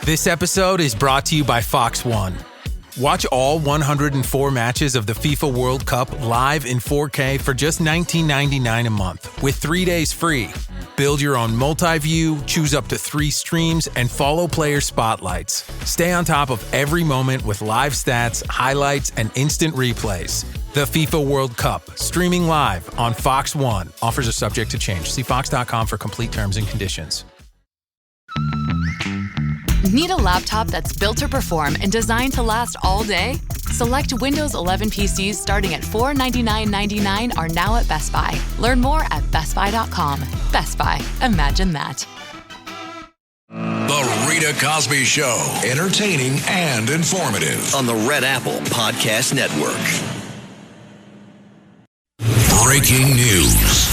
This episode is brought to you by Fox One. Watch all 104 matches of the FIFA World Cup live in 4K for just $19.99 a month with 3 days free. Build your own multi-view, choose up to 3 streams, and follow player spotlights. Stay on top of every moment with live stats, highlights, and instant replays. The FIFA World Cup, streaming live on Fox One. Offers are subject to change. See fox.com for complete terms and conditions. Need a laptop that's built to perform and designed to last all day? Select Windows 11 PCs starting at $499.99 are now at Best Buy. Learn more at bestbuy.com. Best Buy. Imagine that. The Rita Cosby Show. Entertaining and informative. On the Red Apple Podcast Network. Breaking news.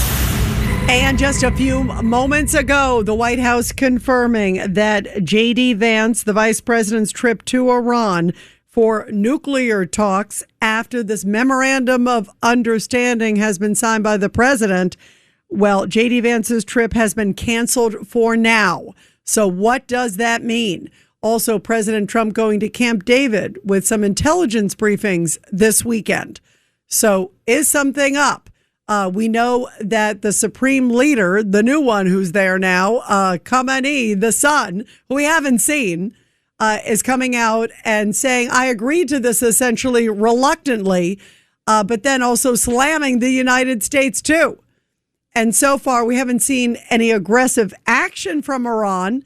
And just a few moments ago, the White House confirming that JD Vance, the vice president's trip to Iran for nuclear talks after this memorandum of understanding has been signed by the president. Well, JD Vance's trip has been canceled for now. So what does that mean? Also, President Trump going to Camp David with some intelligence briefings this weekend. So is something up? We know that the supreme leader, the new one who's there now, Khamenei, the son, who we haven't seen, is coming out and saying, I agreed to this essentially reluctantly, but then also slamming the United States too. And so far, we haven't seen any aggressive action from Iran,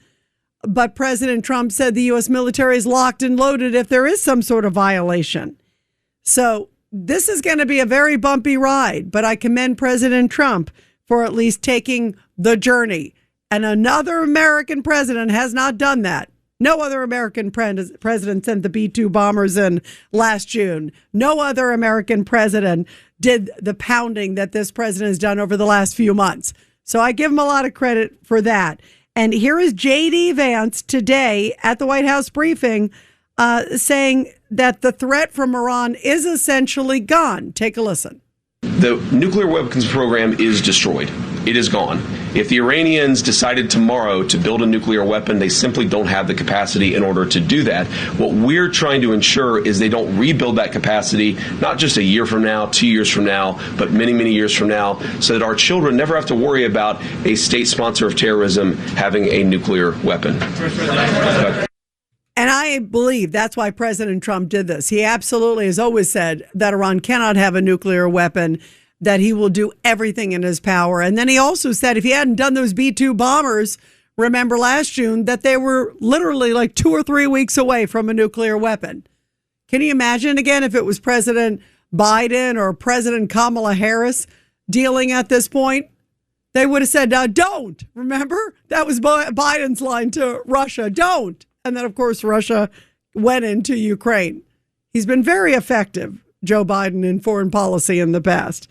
but President Trump said the U.S. military is locked and loaded if there is some sort of violation. So this is going to be a very bumpy ride, but I commend President Trump for at least taking the journey. And another American president has not done that. No other American president sent the B-2 bombers in last June. No other American president did the pounding that this president has done over the last few months. So I give him a lot of credit for that. And here is JD Vance today at the White House briefing saying that the threat from Iran is essentially gone. Take a listen. The nuclear weapons program is destroyed. It is gone. If the Iranians decided tomorrow to build a nuclear weapon, they simply don't have the capacity in order to do that. What we're trying to ensure is they don't rebuild that capacity, not just a year from now, 2 years from now, but many, many years from now, so that our children never have to worry about a state sponsor of terrorism having a nuclear weapon. And I believe that's why President Trump did this. He absolutely has always said that Iran cannot have a nuclear weapon, that he will do everything in his power. And then he also said if he hadn't done those B-2 bombers, remember last June, that they were literally like 2 or 3 weeks away from a nuclear weapon. Can you imagine, again, if it was President Biden or President Kamala Harris dealing at this point? They would have said, don't. Remember? That was Biden's line to Russia. Don't. And then, of course, Russia went into Ukraine. He's been very effective, Joe Biden, in foreign policy in the past.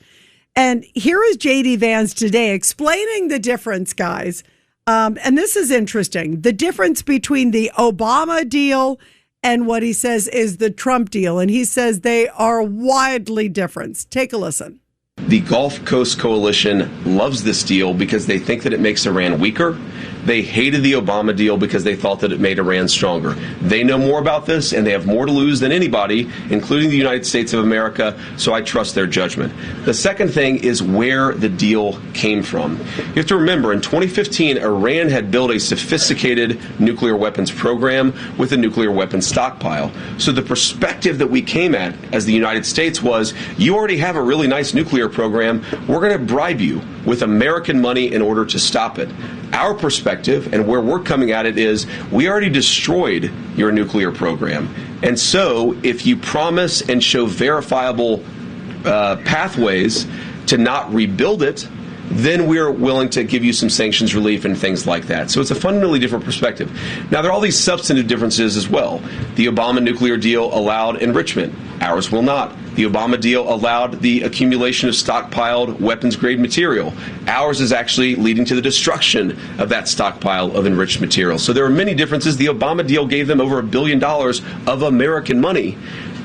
And here is JD Vance today explaining the difference, guys. And this is interesting. The difference between the Obama deal and what he says is the Trump deal. And he says they are widely different. Take a listen. The Gulf Coast Coalition loves this deal because they think that it makes Iran weaker. They hated the Obama deal because they thought that it made Iran stronger. They know more about this, and they have more to lose than anybody, including the United States of America, so I trust their judgment. The second thing is where the deal came from. You have to remember, in 2015, Iran had built a sophisticated nuclear weapons program with a nuclear weapons stockpile. So the perspective that we came at as the United States was, you already have a really nice nuclear program. We're going to bribe you with American money in order to stop it. Our perspective and where we're coming at it is we already destroyed your nuclear program. And so if you promise and show verifiable pathways to not rebuild it, then we're willing to give you some sanctions relief and things like that. So it's a fundamentally different perspective. Now, there are all these substantive differences as well. The Obama nuclear deal allowed enrichment. Ours will not. The Obama deal allowed the accumulation of stockpiled weapons-grade material. Ours is actually leading to the destruction of that stockpile of enriched material. So there are many differences. The Obama deal gave them over $1 billion of American money.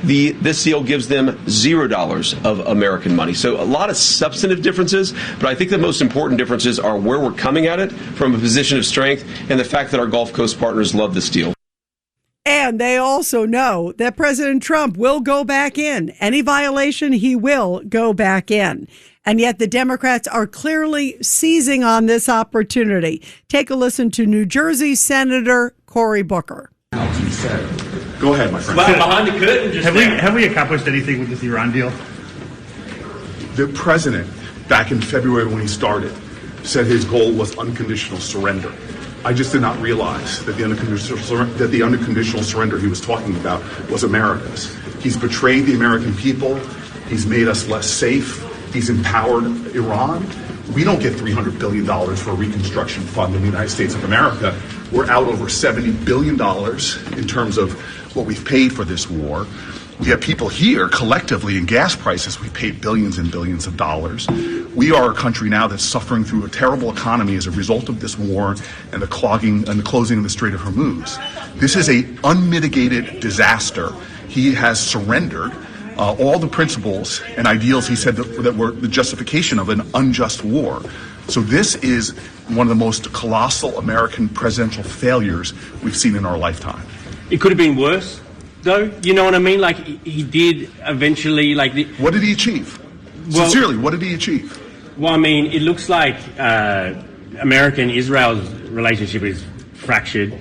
This deal gives them $0 of American money. So a lot of substantive differences, but I think the most important differences are where we're coming at it from a position of strength and the fact that our Gulf Coast partners love this deal. And they also know that President Trump will go back in. Any violation, he will go back in. And yet the Democrats are clearly seizing on this opportunity. Take a listen to New Jersey Senator Cory Booker. Go ahead, my friend. Behind the curtain, just have we accomplished anything with this Iran deal? The president, back in February when he started, said his goal was unconditional surrender. I just did not realize that the unconditional surrender he was talking about was America's. He's betrayed the American people. He's made us less safe. He's empowered Iran. We don't get $300 billion for a reconstruction fund in the United States of America. We're out over $70 billion in terms of what we've paid for this war. We have people here collectively in gas prices. We've paid billions and billions of dollars. We are a country now that's suffering through a terrible economy as a result of this war and the clogging and the closing of the Strait of Hormuz. This is an unmitigated disaster. He has surrendered all the principles and ideals he said that were the justification of an unjust war. So this is one of the most colossal American presidential failures we've seen in our lifetime. It could have been worse, though. You know what I mean? Like, he did eventually, What did he achieve? Well, sincerely, what did he achieve? Well, I mean, it looks like America and Israel's relationship is fractured.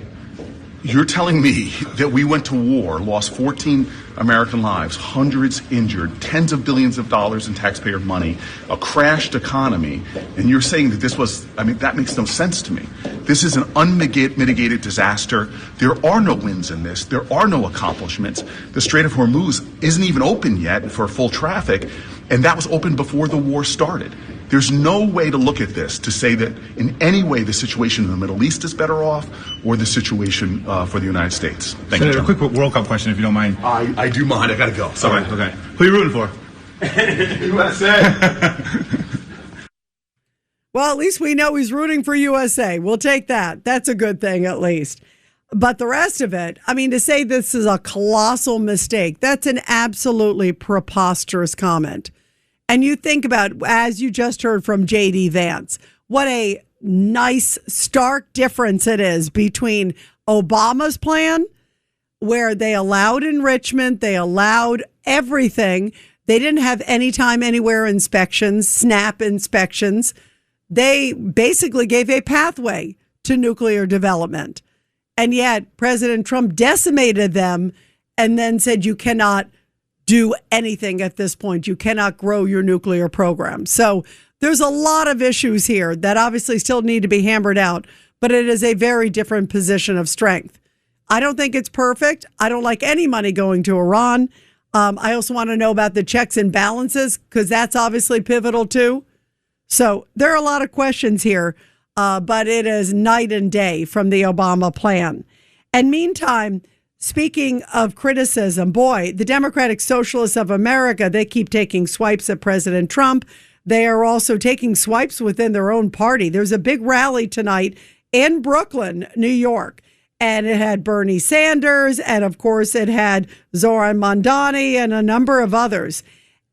You're telling me that we went to war, lost 14 American lives, hundreds injured, tens of billions of dollars in taxpayer money, a crashed economy, and you're saying that this was, that makes no sense to me. This is an unmitigated disaster. There are no wins in this. There are no accomplishments. The Strait of Hormuz isn't even open yet for full traffic, and that was open before the war started. There's no way to look at this to say that in any way the situation in the Middle East is better off or the situation for the United States. Thank you, John. A quick World Cup question, if you don't mind. I do mind. I got to go. Sorry. Okay. Who are you rooting for? USA. Well, at least we know he's rooting for USA. We'll take that. That's a good thing, at least. But the rest of it, to say this is a colossal mistake, that's an absolutely preposterous comment. And you think about, as you just heard from JD Vance, what a nice, stark difference it is between Obama's plan, where they allowed enrichment, they allowed everything. They didn't have anytime, anywhere inspections, SNAP inspections. They basically gave a pathway to nuclear development. And yet President Trump decimated them and then said you cannot do anything at this point. You cannot grow your nuclear program. So there's a lot of issues here that obviously still need to be hammered out, but it is a very different position of strength. I don't think it's perfect. I don't like any money going to Iran. I also want to know about the checks and balances because that's obviously pivotal too. So there are a lot of questions here, but it is night and day from the Obama plan. And meantime, speaking of criticism, boy, the Democratic Socialists of America, they keep taking swipes at President Trump. They are also taking swipes within their own party. There's a big rally tonight in Brooklyn, New York, and it had Bernie Sanders, and of course it had Zoran Mondani and a number of others.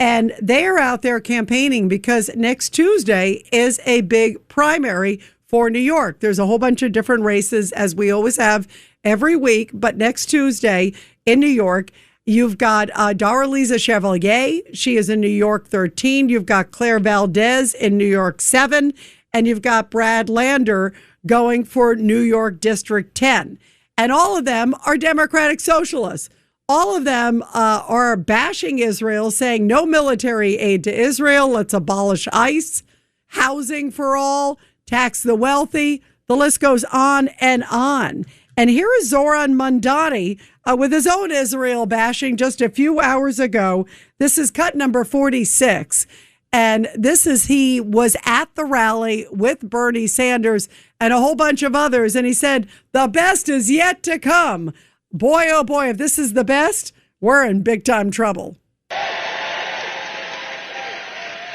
And they are out there campaigning because next Tuesday is a big primary for New York. There's a whole bunch of different races, as we always have every week, but next Tuesday in New York, you've got Darlisa Chevalier. She is in New York 13. You've got Claire Valdez in New York 7. And you've got Brad Lander going for New York District 10. And all of them are Democratic Socialists. All of them are bashing Israel, saying no military aid to Israel. Let's abolish ICE, housing for all, tax the wealthy. The list goes on and on. And here is Zoran Mondani with his own Israel bashing just a few hours ago. This is cut number 46. And he was at the rally with Bernie Sanders and a whole bunch of others. And he said, the best is yet to come. Boy, oh boy, if this is the best, we're in big time trouble.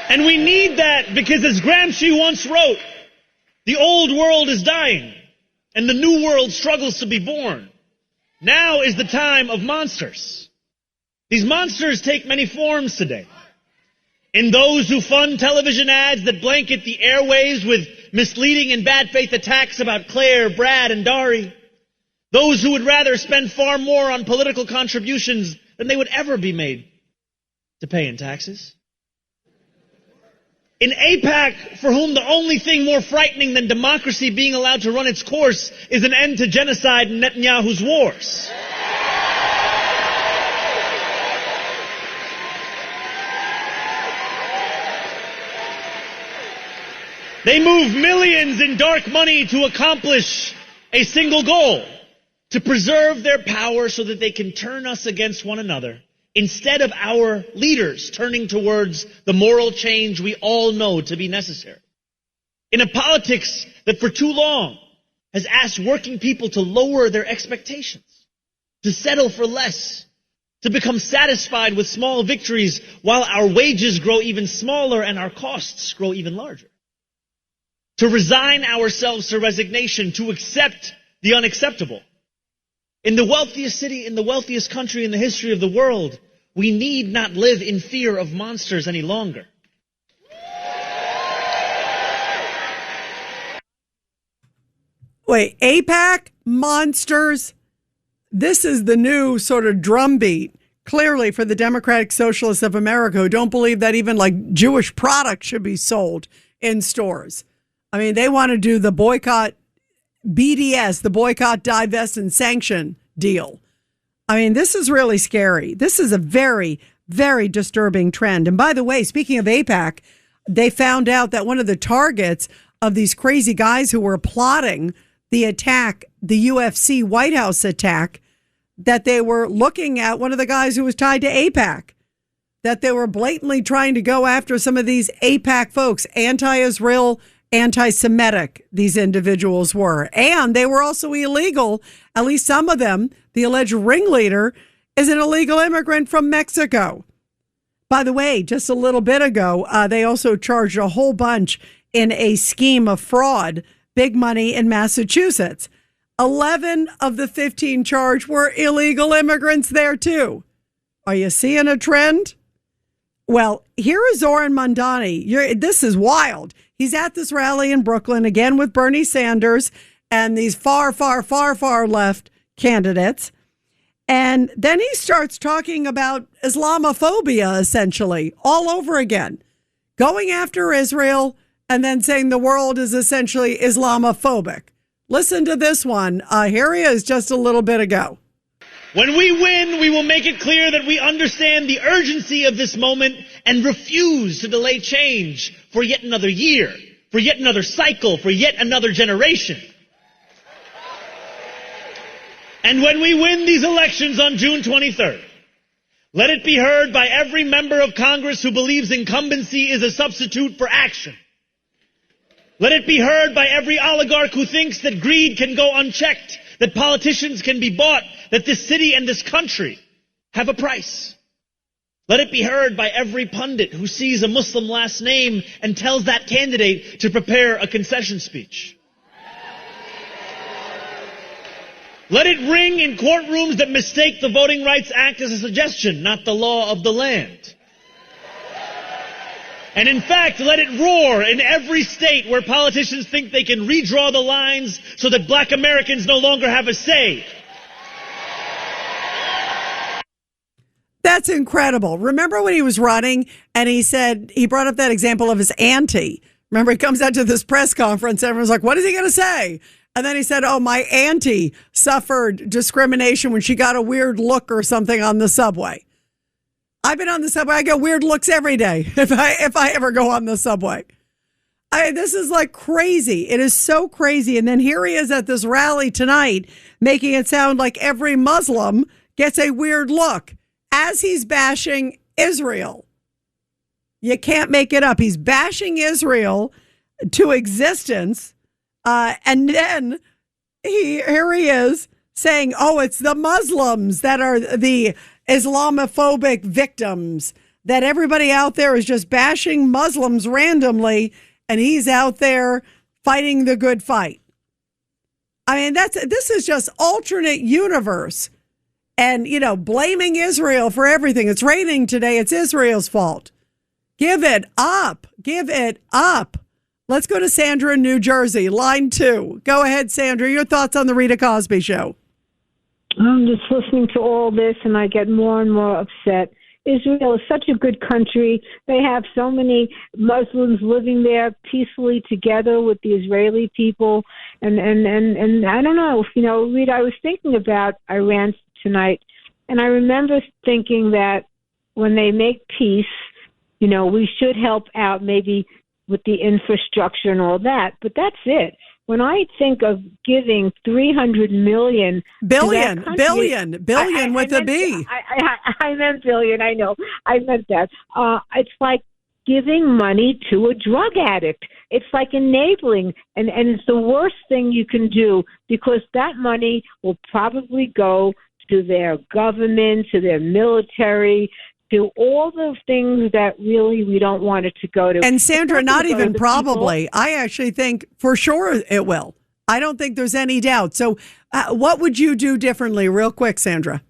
And we need that because, as Gramsci once wrote, the old world is dying and the new world struggles to be born. Now is the time of monsters. These monsters take many forms today. In those who fund television ads that blanket the airwaves with misleading and bad faith attacks about Claire, Brad, and Dari. Those who would rather spend far more on political contributions than they would ever be made to pay in taxes. In AIPAC, for whom the only thing more frightening than democracy being allowed to run its course is an end to genocide and Netanyahu's wars. They move millions in dark money to accomplish a single goal, to preserve their power so that they can turn us against one another, instead of our leaders turning towards the moral change we all know to be necessary. In a politics that for too long has asked working people to lower their expectations, to settle for less, to become satisfied with small victories while our wages grow even smaller and our costs grow even larger. To resign ourselves to resignation, to accept the unacceptable. In the wealthiest city, in the wealthiest country in the history of the world, we need not live in fear of monsters any longer. Wait, AIPAC? Monsters? This is the new sort of drumbeat, clearly, for the Democratic Socialists of America, who don't believe that even like Jewish products should be sold in stores. I mean, they want to do the boycott BDS, the boycott, divest, and sanction deal. I mean, this is really scary. This is a very, very disturbing trend. And by the way, speaking of AIPAC, they found out that one of the targets of these crazy guys who were plotting the attack, the UFC White House attack, that they were looking at one of the guys who was tied to AIPAC, that they were blatantly trying to go after some of these AIPAC folks, anti-Israel, anti-Semitic, these individuals were. And they were also illegal, at least some of them. The alleged ringleader is an illegal immigrant from Mexico. By the way, just a little bit ago, they also charged a whole bunch in a scheme of fraud, big money in Massachusetts. 11 of the 15 charged were illegal immigrants there too. Are you seeing a trend? Well, here is Zoran Mondani. This is wild. He's at this rally in Brooklyn, again with Bernie Sanders and these far, far, far, far left candidates. And then he starts talking about Islamophobia, essentially, all over again, going after Israel and then saying the world is essentially Islamophobic. Listen to this one. Here he is just a little bit ago. When we win, we will make it clear that we understand the urgency of this moment and refuse to delay change for yet another year, for yet another cycle, for yet another generation. And when we win these elections on June 23rd, let it be heard by every member of Congress who believes incumbency is a substitute for action. Let it be heard by every oligarch who thinks that greed can go unchecked, that politicians can be bought, that this city and this country have a price. Let it be heard by every pundit who sees a Muslim last name and tells that candidate to prepare a concession speech. Let it ring in courtrooms that mistake the Voting Rights Act as a suggestion, not the law of the land. And in fact, let it roar in every state where politicians think they can redraw the lines so that black Americans no longer have a say. That's incredible. Remember when he was running and he said, he brought up that example of his auntie. Remember, he comes out to this press conference. Everyone's like, what is he going to say? And then he said, oh, my auntie suffered discrimination when she got a weird look or something on the subway. I've been on the subway. I get weird looks every day if I ever go on the subway. This is like crazy. It is so crazy. And then here he is at this rally tonight, making it sound like every Muslim gets a weird look as he's bashing Israel. You can't make it up. He's bashing Israel to existence. And then here he is saying, oh, it's the Muslims that are the Islamophobic victims, that everybody out there is just bashing Muslims randomly, and he's out there fighting the good fight. I mean, this is just alternate universe. And, you know, blaming Israel for everything. It's raining today. It's Israel's fault. Give it up. Give it up. Let's go to Sandra in New Jersey, line 2. Go ahead, Sandra. Your thoughts on the Rita Cosby Show. I'm just listening to all this, and I get more and more upset. Israel is such a good country. They have so many Muslims living there peacefully together with the Israeli people. And I don't know, Rita, I was thinking about Iran tonight, and I remember thinking that when they make peace, we should help out maybe with the infrastructure and all that, but that's it. When I think of giving $300 million, billion with a B. I meant billion. I know. I meant that. It's like giving money to a drug addict. It's like enabling, and it's the worst thing you can do, because that money will probably go to their government, to their military, to all those things that really we don't want it to go to. And Sandra, not even probably. People. I actually think for sure it will. I don't think there's any doubt. So what would you do differently, real quick, Sandra?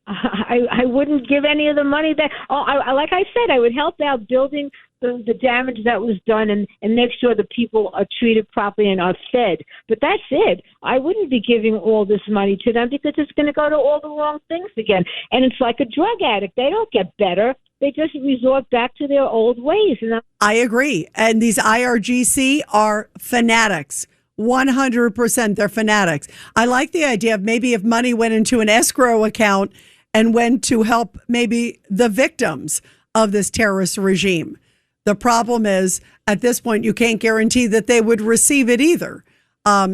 I wouldn't give any of the money back. Like I said, I would help out building the damage that was done and make sure the people are treated properly and are fed. But that's it. I wouldn't be giving all this money to them, because it's going to go to all the wrong things again. And it's like a drug addict. They don't get better. They just resort back to their old ways. I agree. And these IRGC are fanatics. 100%. They're fanatics. I like the idea of maybe if money went into an escrow account and went to help maybe the victims of this terrorist regime. The problem is, at this point, you can't guarantee that they would receive it either.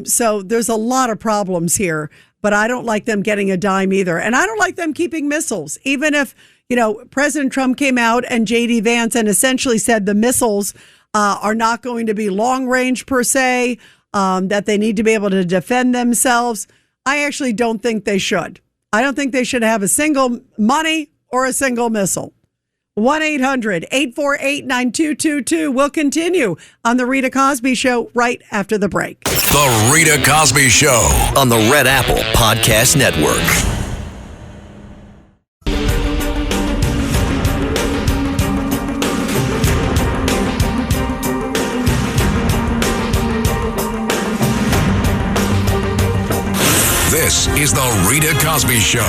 So there's a lot of problems here, but I don't like them getting a dime either. And I don't like them keeping missiles. Even if, President Trump came out and JD Vance and essentially said the missiles are not going to be long range per se, that they need to be able to defend themselves. I actually don't think they should. I don't think they should have a single money or a single missile. 1-800-848-9222. We'll continue on the Rita Cosby Show right after the break. The Rita Cosby Show on the Red Apple Podcast Network. This is the Rita Cosby Show.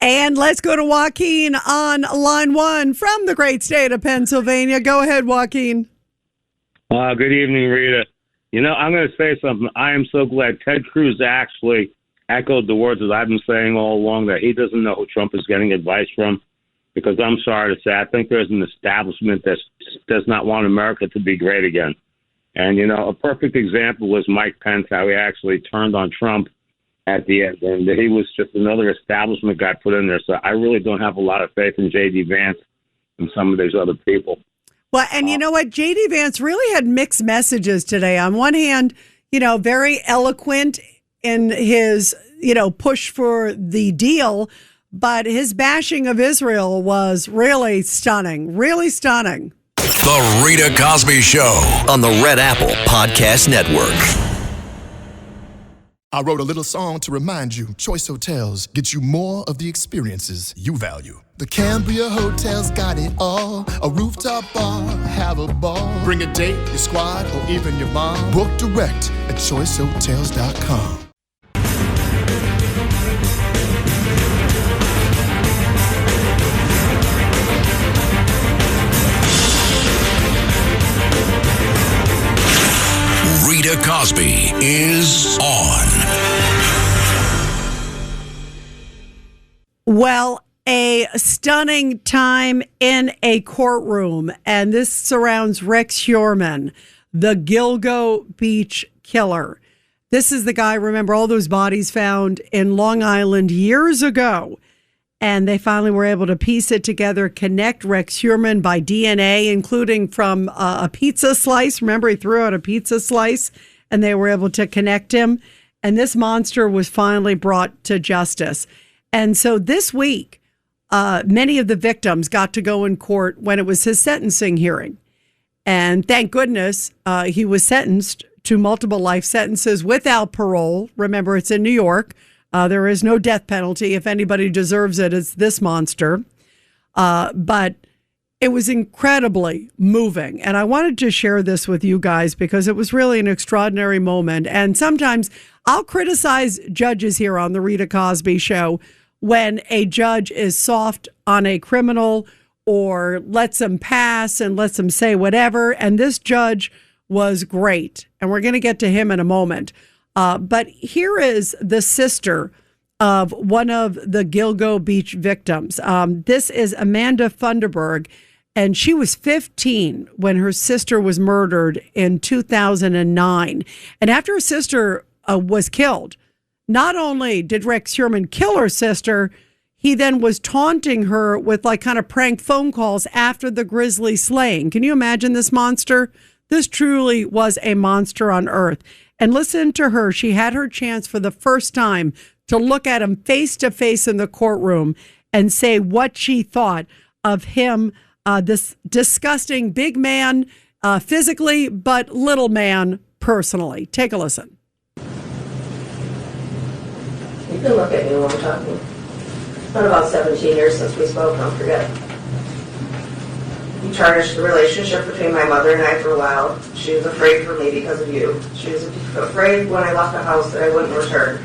And let's go to Joaquin on line one from the great state of Pennsylvania. Go ahead, Joaquin. Good evening, Rita. I'm going to say something. I am so glad Ted Cruz actually echoed the words that I've been saying all along, that he doesn't know who Trump is getting advice from, because I'm sorry to say, I think there's an establishment that does not want America to be great again. And, a perfect example was Mike Pence, how he actually turned on Trump at the end, and he was just another establishment guy put in there. So I really don't have a lot of faith in JD Vance and some of these other people. Well, and you know what? JD Vance really had mixed messages today. On one hand, very eloquent in his, push for the deal, but his bashing of Israel was really stunning, really stunning. The Rita Cosby Show on the Red Apple Podcast Network. I wrote a little song to remind you, Choice Hotels get you more of the experiences you value. The Cambria Hotel's got it all. A rooftop bar, have a ball. Bring a date, your squad, or even your mom. Book direct at choicehotels.com. Rita Cosby is on. Well, a stunning time in a courtroom, and this surrounds Rex Heuermann, the Gilgo Beach killer. This is the guy, remember all those bodies found in Long Island years ago, and they finally were able to piece it together, connect Rex Heuermann by DNA, including from a pizza slice. Remember, he threw out a pizza slice, and they were able to connect him, and this monster was finally brought to justice. And so this week, many of the victims got to go in court when it was his sentencing hearing. And thank goodness he was sentenced to multiple life sentences without parole. Remember, it's in New York. There is no death penalty. If anybody deserves it, it's this monster. But It was incredibly moving. And I wanted to share this with you guys because it was really an extraordinary moment. And sometimes I'll criticize judges here on the Rita Cosby Show when a judge is soft on a criminal or lets them pass and lets them say whatever. And this judge was great. And we're going to get to him in a moment. But here is the sister of one of the Gilgo Beach victims. This is Amanda Funderburg. And she was 15 when her sister was murdered in 2009. And after her sister was killed, not only did Rex Heuermann kill her sister, he then was taunting her with like kind of prank phone calls after the grisly slaying. Can you imagine this monster? This truly was a monster on earth. And listen to her. She had her chance for the first time to look at him face to face in the courtroom and say what she thought of him. This disgusting big man physically, but little man personally. Take a listen. You can look at me while I'm talking. It's been about 17 years since we spoke, don't forget. You tarnished the relationship between my mother and I for a while. She was afraid for me because of you. She was afraid when I left the house that I wouldn't return.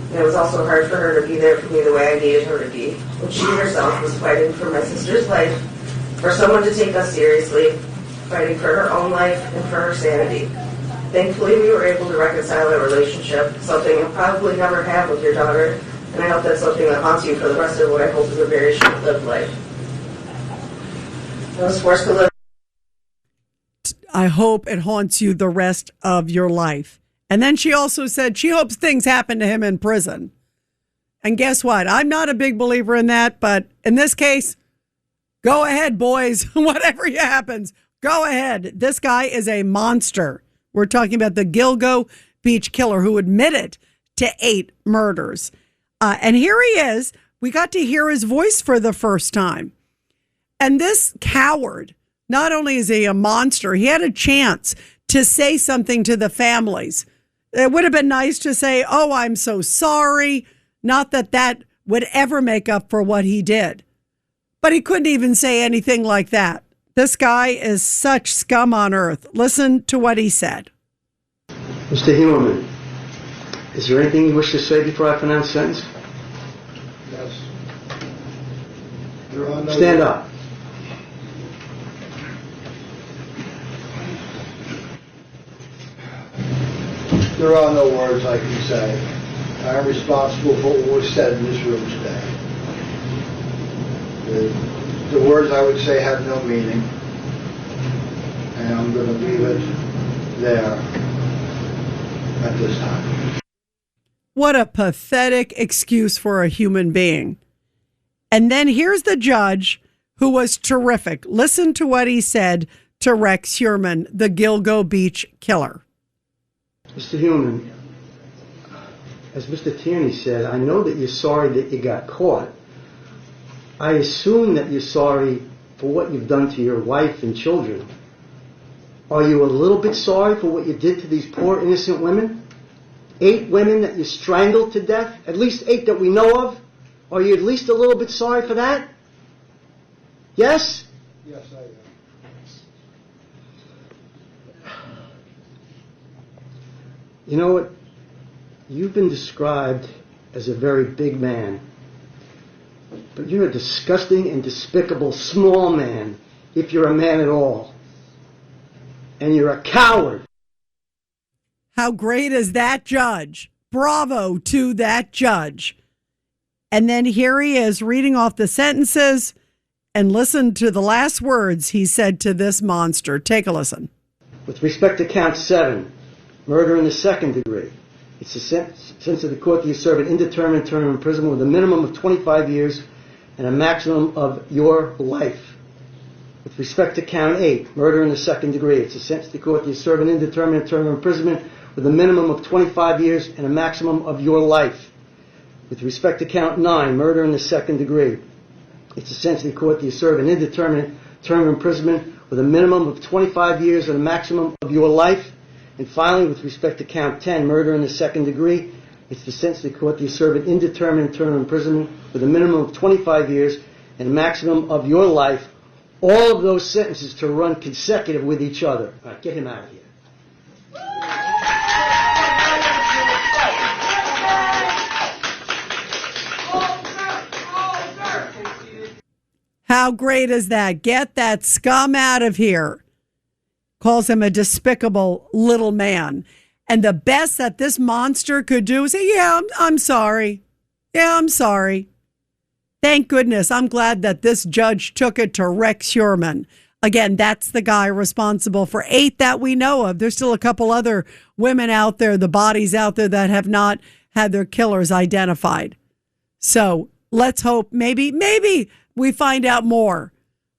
And it was also hard for her to be there for me the way I needed her to be. When she herself was fighting for my sister's life, for someone to take us seriously, fighting for her own life and for her sanity. Thankfully, we were able to reconcile our relationship, something you'll probably never have with your daughter, and I hope that's something that haunts you for the rest of what I hope is a very short-lived life. I was forced to live. I hope it haunts you the rest of your life. And then she also said she hopes things happen to him in prison. And guess what? I'm not a big believer in that, but in this case, go ahead, boys. Whatever happens, go ahead. This guy is a monster. We're talking about the Gilgo Beach killer who admitted to 8 murders. And here he is. We got to hear his voice for the first time. And this coward, not only is he a monster, he had a chance to say something to the families. It would have been nice to say, oh, I'm so sorry. Not that that would ever make up for what he did. But he couldn't even say anything like that. This guy is such scum on earth. Listen to what he said. Mr. Heuermann, is there anything you wish to say before I pronounce sentence? Yes. Stand up. There are no words I can say. I am responsible for what was said in this room today. The words I would say have no meaning, and I'm going to leave it there at this time. What a pathetic excuse for a human being. And then here's the judge who was terrific. Listen to what he said to Rex Heuermann, the Gilgo Beach killer. Mr. Heuermann, as Mr. Tierney said, I know that you're sorry that you got caught. I assume that you're sorry for what you've done to your wife and children. Are you a little bit sorry for what you did to these poor innocent women? 8 women that you strangled to death? At least 8 that we know of? Are you at least a little bit sorry for that? Yes? Yes, I am. You know what? You've been described as a very big man. But you're a disgusting and despicable small man, if you're a man at all. And you're a coward. How great is that judge? Bravo to that judge. And then here he is reading off the sentences, and listen to the last words he said to this monster. Take a listen. With respect to count 7, murder in the 2nd degree, it's the sentence of the court that you serve an indeterminate term of imprisonment with a minimum of 25 years and a maximum of your life. With respect to count 8, murder in the 2nd degree, it's a sentence of the court that you serve an indeterminate term of imprisonment with a minimum of 25 years and a maximum of your life. With respect to count 9, murder in the 2nd degree, it's a sentence of the court that you serve an indeterminate term of imprisonment with a minimum of 25 years and a maximum of your life. And finally, with respect to count 10, murder in the 2nd degree, it's the sentence of the court that you serve an indeterminate term of imprisonment with a minimum of 25 years and a maximum of your life, all of those sentences to run consecutive with each other. All right, get him out of here. How great is that? Get that scum out of here. Calls him a despicable little man. And the best that this monster could do is say, yeah, I'm sorry. Yeah, I'm sorry. Thank goodness. I'm glad that this judge took it to Rex Heuermann. Again, that's the guy responsible for 8 that we know of. There's still a couple other women out there, the bodies out there that have not had their killers identified. So let's hope maybe we find out more.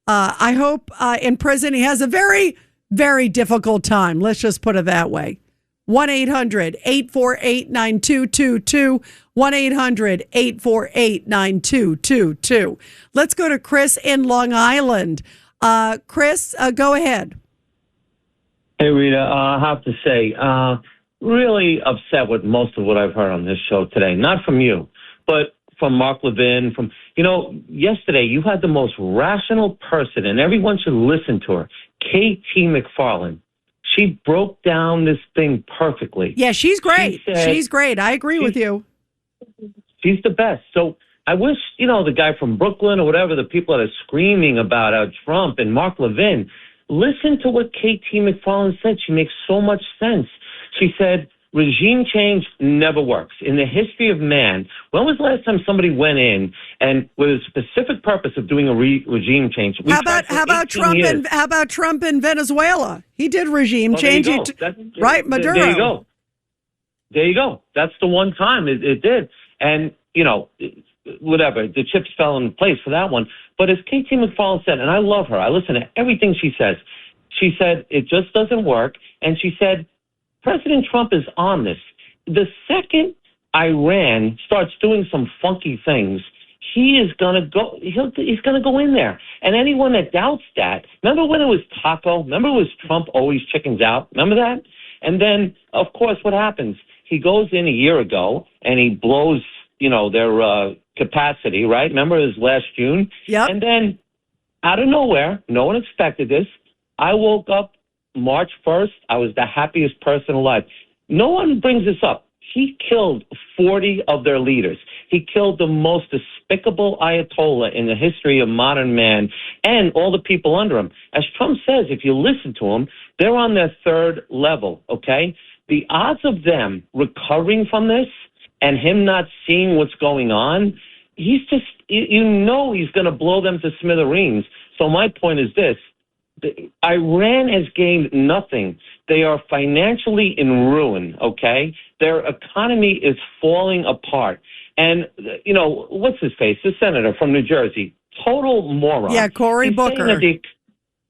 I hope in prison he has a very, very difficult time. Let's just put it that way. 1-800-848-9222. 1-800-848-9222. Let's go to Chris in Long Island. Chris, go ahead. Hey, Rita, I have to say, really upset with most of what I've heard on this show today. Not from you, but from Mark Levin. Yesterday you had the most rational person, and everyone should listen to her, KT McFarland. She broke down this thing perfectly. Yeah, she's great. She's great. I agree with you. She's the best. So I wish, the guy from Brooklyn or whatever, the people that are screaming about Trump and Mark Levin, listen to what KT McFarland said. She makes so much sense. She said, regime change never works. In the history of man, when was the last time somebody went in and with a specific purpose of doing a regime change? How about Trump in Venezuela? He did regime change. Right, Maduro. There you go. That's the one time it did. And, whatever, the chips fell in place for that one. But as KT McFarland said, and I love her, I listen to everything she says. She said, it just doesn't work. And she said, President Trump is on this. The second Iran starts doing some funky things, he is going to go. He's going to go in there. And anyone that doubts that, remember when it was Taco? Remember it was Trump always chickens out? Remember that? And then, of course, what happens? He goes in a year ago and he blows, their capacity. Right? Remember it was last June. Yeah. And then, out of nowhere, no one expected this. I woke up March 1st, I was the happiest person alive. No one brings this up. He killed 40 of their leaders. He killed the most despicable Ayatollah in the history of modern man and all the people under him. As Trump says, if you listen to him, they're on their third level, okay? The odds of them recovering from this and him not seeing what's going on, he's just, he's going to blow them to smithereens. So my point is this. Iran has gained nothing. They are financially in ruin, okay? Their economy is falling apart. And, what's his face? The senator from New Jersey, total moron. Yeah, Cory Booker.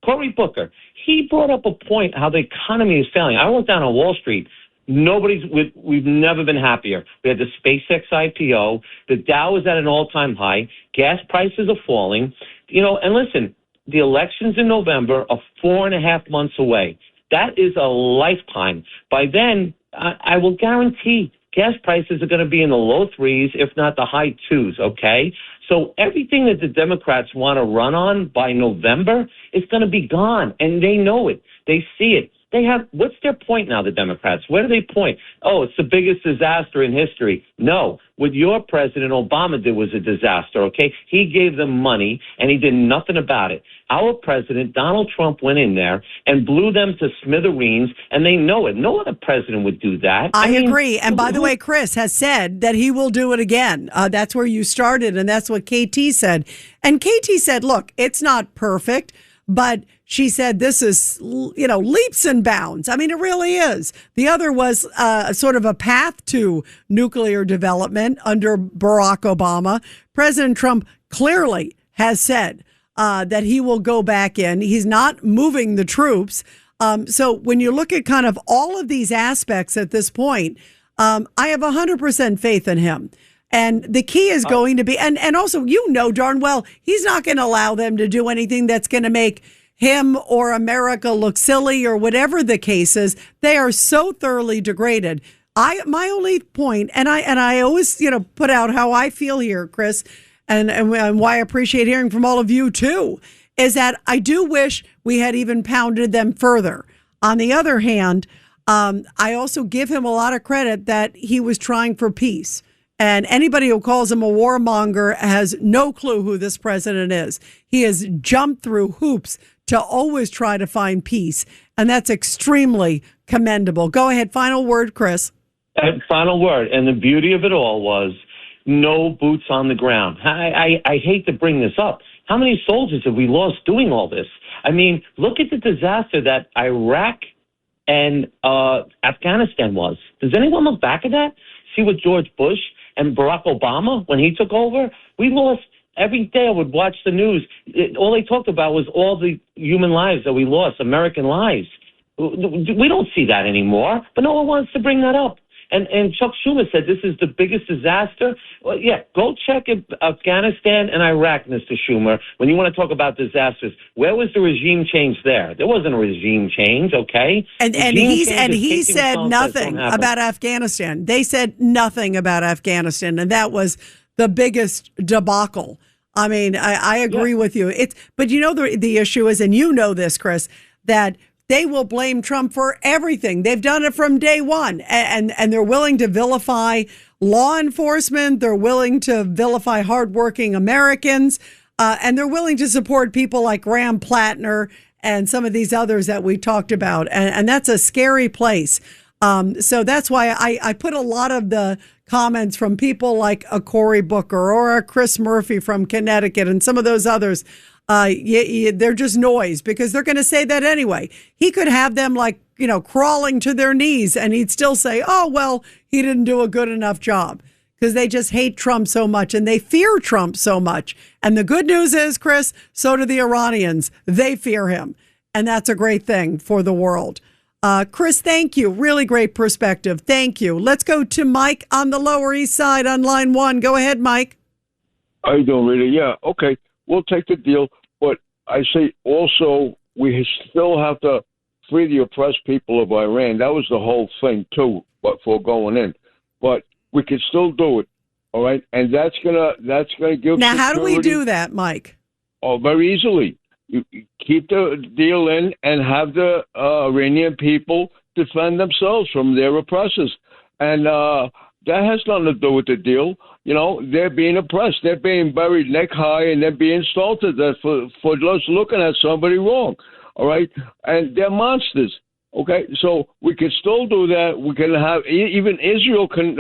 Cory Booker. He brought up a point how the economy is failing. I went down on Wall Street. We've never been happier. We had the SpaceX IPO. The Dow is at an all-time high. Gas prices are falling. And listen, the elections in November are 4.5 months away. That is a lifetime. By then, I will guarantee gas prices are going to be in the low 3s, if not the high 2s, okay? So everything that the Democrats want to run on by November is going to be gone, and they know it. They see it. What's their point now, the Democrats? Where do they point? Oh, it's the biggest disaster in history. No, what your President Obama did was a disaster, okay? He gave them money, and he did nothing about it. Our president, Donald Trump, went in there and blew them to smithereens, and they know it. No other president would do that. I agree. And by the way, Chris has said that he will do it again. That's where you started, and that's what KT said. And KT said, look, it's not perfect, but she said this is, leaps and bounds. I mean, it really is. The other was sort of a path to nuclear development under Barack Obama. President Trump clearly has said that he will go back in. He's not moving the troops. So when you look at kind of all of these aspects at this point, I have 100% faith in him. And the key is going to be, and also, darn well, he's not going to allow them to do anything that's going to make him or America look silly or whatever the case is. They are so thoroughly degraded. My only point, and I always, put out how I feel here, Chris, and why I appreciate hearing from all of you too, is that I do wish we had even pounded them further. On the other hand, I also give him a lot of credit that he was trying for peace. And anybody who calls him a warmonger has no clue who this president is. He has jumped through hoops to always try to find peace. And that's extremely commendable. Go ahead. Final word, Chris. Final word. And the beauty of it all was no boots on the ground. I hate to bring this up. How many soldiers have we lost doing all this? I mean, look at the disaster that Iraq and Afghanistan was. Does anyone look back at that? See what George Bush and Barack Obama, when he took over, we lost. Every day I would watch the news. All they talked about was all the human lives that we lost, American lives. We don't see that anymore, but no one wants to bring that up. And Chuck Schumer said this is the biggest disaster. Well, yeah, go check Afghanistan and Iraq, Mr. Schumer. When you want to talk about disasters, where was the regime change there? There wasn't a regime change, okay? And he said nothing about Afghanistan. They said nothing about Afghanistan, and that was the biggest debacle. I mean, I agree with you. But you know the issue is, and you know this, Chris, that they will blame Trump for everything. They've done it from day one. And they're willing to vilify law enforcement. They're willing to vilify hardworking Americans. And they're willing to support people like Graham Plattner and some of these others that we talked about. And that's a scary place. So that's why I put a lot of the comments from people like a Cory Booker or a Chris Murphy from Connecticut and some of those others. They're just noise because they're going to say that anyway. He could have them crawling to their knees and he'd still say, oh, well, he didn't do a good enough job because they just hate Trump so much and they fear Trump so much. And the good news is, Chris, so do the Iranians. They fear him. And that's a great thing for the world. Chris, thank you. Really great perspective. Thank you. Let's go to Mike on the Lower East Side on line 1. Go ahead, Mike. How you doing, Rita? Yeah, okay. We'll take the deal. But I say also we still have to free the oppressed people of Iran. That was the whole thing, too, but for going in. But we can still do it, all right? And that's gonna give Now, security. how do we do that, Mike? Oh, very easily. You keep the deal in and have the Iranian people defend themselves from their oppressors. And that has nothing to do with the deal. You know, they're being oppressed. They're being buried neck high and they're being insulted for just looking at somebody wrong. All right? And they're monsters. Okay? So we can still do that. We can have, even Israel can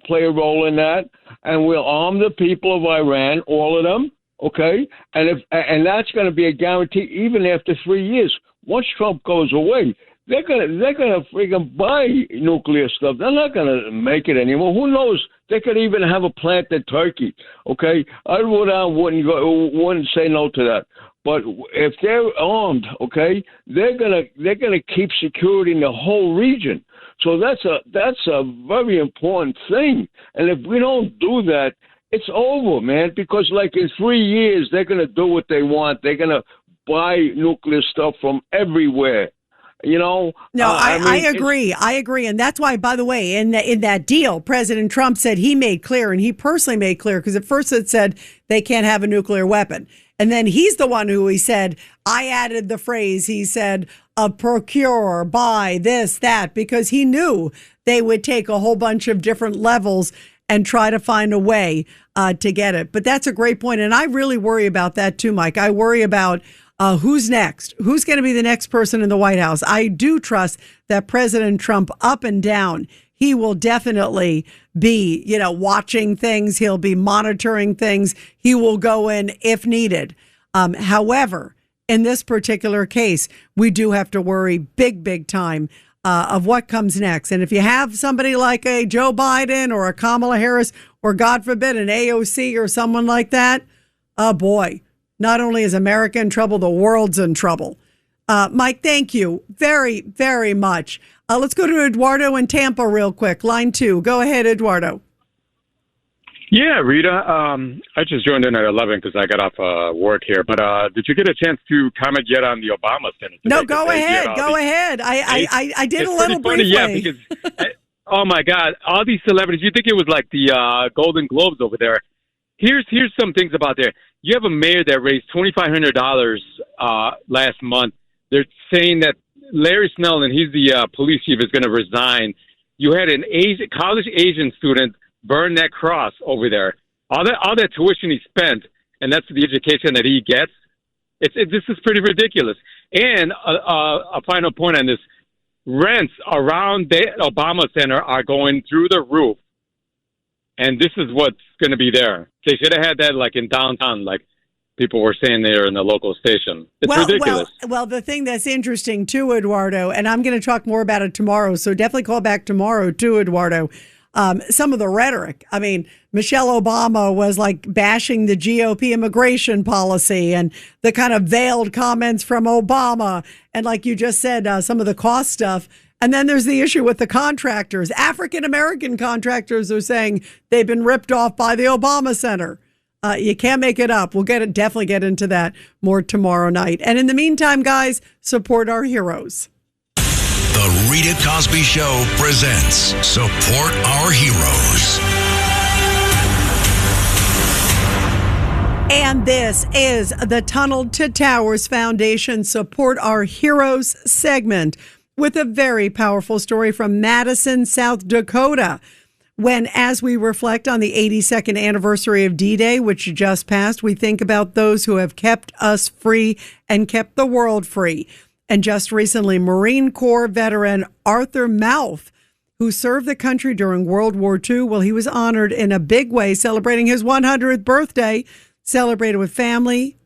play a role in that. And we'll arm the people of Iran, all of them. Okay, and that's going to be a guarantee even after 3 years. Once Trump goes away, they're gonna freaking buy nuclear stuff. They're not gonna make it anymore. Who knows? They could even have a plant in Turkey. Okay, I wouldn't say no to that. But if they're armed, okay, they're gonna keep security in the whole region. So that's a very important thing. And if we don't do that, it's over, man, because like in 3 years, they're going to do what they want. They're going to buy nuclear stuff from everywhere, you know? No, I agree. I agree. And that's why, by the way, in that deal, President Trump said he made clear, and he personally made clear, because at first it said they can't have a nuclear weapon. And then he's the one who he said, I added the phrase, he said, procure, buy, this, that, because he knew they would take a whole bunch of different levels and try to find a way to get it. But that's a great point. And I really worry about that too, Mike. I worry about who's next. Who's going to be the next person in the White House? I do trust that President Trump, up and down, he will definitely be, watching things. He'll be monitoring things. He will go in if needed. However, in this particular case, we do have to worry big time of what comes next. And if you have somebody like a Joe Biden or a Kamala Harris or, God forbid, an AOC or someone like that, oh boy, not only is America in trouble, the world's in trouble. Mike, thank you very, very much. Let's go to Eduardo in Tampa real quick. Line 2. Go ahead, Eduardo. Yeah, Rita. I just joined in at 11 because I got off work here. But did you get a chance to comment yet on the Obama Senate? No, go ahead. Go ahead. I did a little briefly. Yeah, because, oh, my God. All these celebrities, you think it was like the Golden Globes over there. here's some things about there. You have a mayor that raised $2,500 last month. They're saying that Larry Snell, and he's the police chief, is going to resign. You had an college Asian student burn that cross over there. All that tuition he spent, and that's the education that he gets. This is pretty ridiculous. And a final point on this: rents around the Obama Center are going through the roof, and this is what's going to be there. They should have had that like in downtown, like people were saying there in the local station. It's ridiculous. Well, the thing that's interesting too, Eduardo, and I'm going to talk more about it tomorrow, so definitely call back tomorrow too, Eduardo. Some of the rhetoric. I mean, Michelle Obama was like bashing the GOP immigration policy and the kind of veiled comments from Obama. And like you just said, some of the cost stuff. And then there's the issue with the contractors. African-American contractors are saying they've been ripped off by the Obama Center. You can't make it up. We'll definitely get into that more tomorrow night. And in the meantime, guys, support our heroes. The Rita Cosby Show presents Support Our Heroes. And this is the Tunnel to Towers Foundation Support Our Heroes segment with a very powerful story from Madison, South Dakota. When, as we reflect on the 82nd anniversary of D-Day, which just passed, we think about those who have kept us free and kept the world free. And just recently, Marine Corps veteran Arthur Mouth, who served the country during World War II, well, he was honored in a big way, celebrating his 100th birthday, celebrated with family,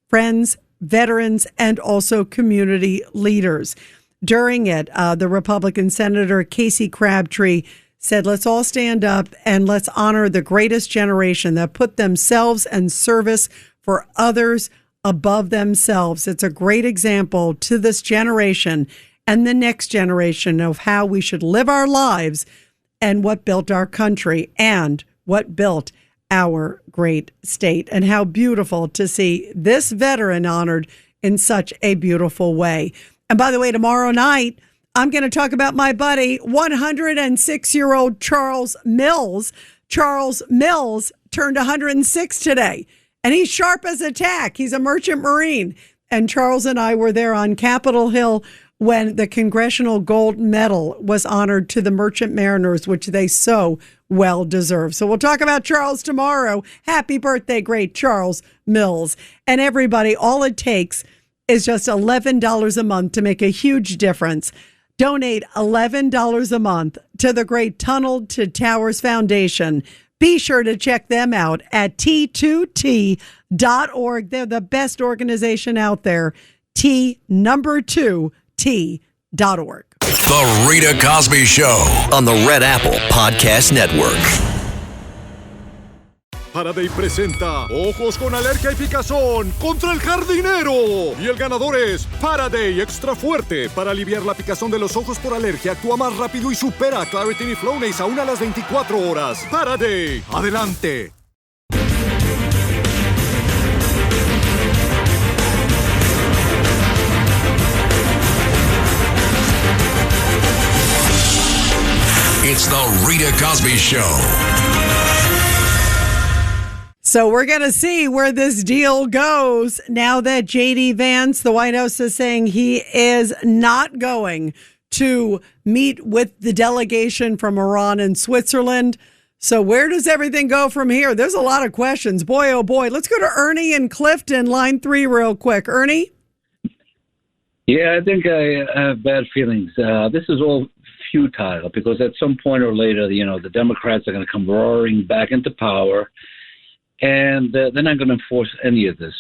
friends, veterans, and also community leaders. During it, the Republican Senator Casey Crabtree said, let's all stand up and let's honor the greatest generation that put themselves and service for others above themselves. It's a great example to this generation and the next generation of how we should live our lives and what built our country and what built our great state. And how beautiful to see this veteran honored in such a beautiful way. And by the way, tomorrow night, I'm going to talk about my buddy, 106-year-old Charles Mills. Charles Mills turned 106 today. And he's sharp as a tack. He's a merchant marine. And Charles and I were there on Capitol Hill when the Congressional Gold Medal was honored to the merchant mariners, which they so well deserve. So we'll talk about Charles tomorrow. Happy birthday, great Charles Mills. And everybody, all it takes is just $11 a month to make a huge difference. Donate $11 a month to the great Tunnel to Towers Foundation. Be sure to check them out at T2T.org. They're the best organization out there. T2T.org. The Rita Cosby Show on the Red Apple Podcast Network. Faraday presenta Ojos con Alergia y Picazón contra el jardinero. Y el ganador es Faraday Extra Fuerte. Para aliviar la picazón de los ojos por alergia, actúa más rápido y supera a Claritin y Flonase aún a las 24 horas. Faraday, adelante. It's the Rita Cosby Show. So we're going to see where this deal goes now that JD Vance, the White House, is saying he is not going to meet with the delegation from Iran and Switzerland. So where does everything go from here? There's a lot of questions. Boy, oh boy. Let's go to Ernie in Clifton, line 3 real quick. Ernie? Yeah, I think I have bad feelings. This is all futile because at some point or later, the Democrats are going to come roaring back into power. And they're not going to enforce any of this.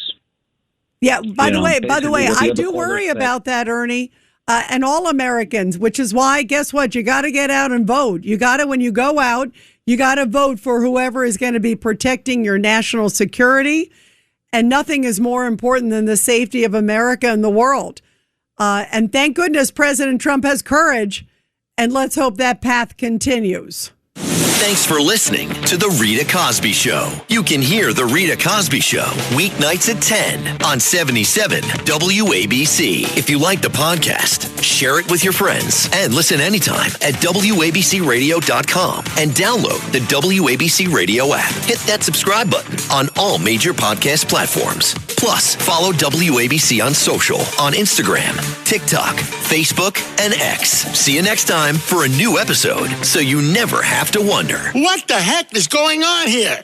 Yeah. By the way, I do worry about that, Ernie, and all Americans, which is why, guess what? You got to get out and vote. You got to, when you go out, you got to vote for whoever is going to be protecting your national security. And nothing is more important than the safety of America and the world. And thank goodness President Trump has courage. And let's hope that path continues. Thanks for listening to The Rita Cosby Show. You can hear The Rita Cosby Show weeknights at 10 on 77 WABC. If you like the podcast, share it with your friends and listen anytime at WABCRadio.com and download the WABC Radio app. Hit that subscribe button on all major podcast platforms. Plus, follow WABC on social on Instagram, TikTok, Facebook, and X. See you next time for a new episode so you never have to wonder. What the heck is going on here?